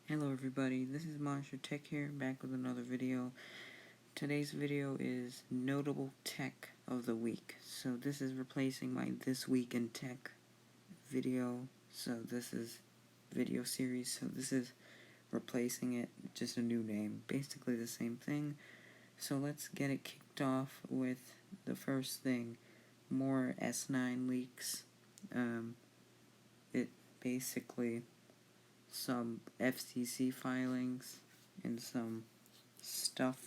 Hello everybody, this is Monster Tech here, back with another video. Today's video is Notable Tech of the Week. So this is replacing my This Week in Tech video. So this is video series, so this is replacing it, just a new name. Basically the same thing. So let's get it kicked off with the first thing. More S9 leaks. It basically some FCC filings and some stuff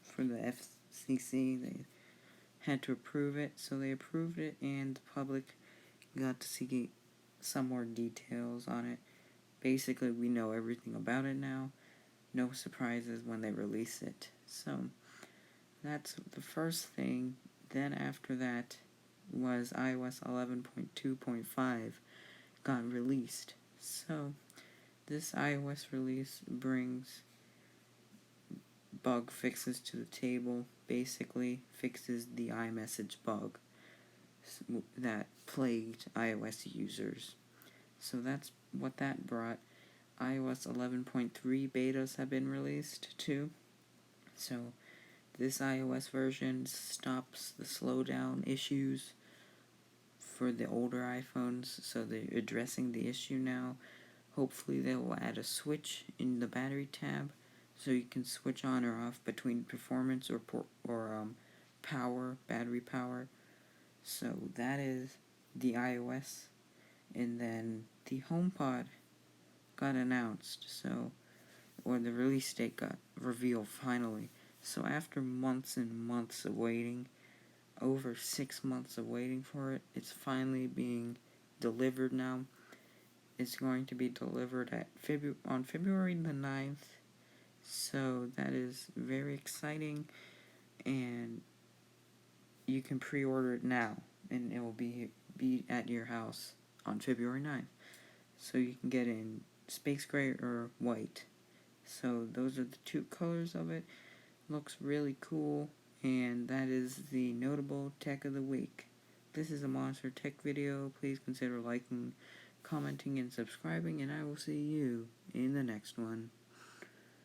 for the FCC. They had to approve it, so they approved it, and the public got to see some more details on it. Basically, we know everything about it now. No surprises when they release it. So, that's the first thing. Then after that was iOS 11.2.5 got released. So, this iOS release brings bug fixes to the table, basically fixes the iMessage bug that plagued iOS users. So that's what that brought. iOS 11.3 betas have been released too. So this iOS version stops the slowdown issues for the older iPhones, so they're addressing the issue now. Hopefully they will add a switch in the battery tab so you can switch on or off between performance or power, battery power. So that is the iOS. And then the Homepod got announced, or the release date got revealed finally. So after months and months of waiting, over 6 months of waiting for it, it's finally being delivered now. It's going to be delivered on February the 9th. So that is very exciting, and you can pre-order it now, and it will be at your house on February 9th. So you can get it in space gray or white. So those are the two colors of it. Looks really cool, and that is the Notable Tech of the Week. This is a Monster Tech video. Please consider liking, commenting, and subscribing, and I will see you in the next one.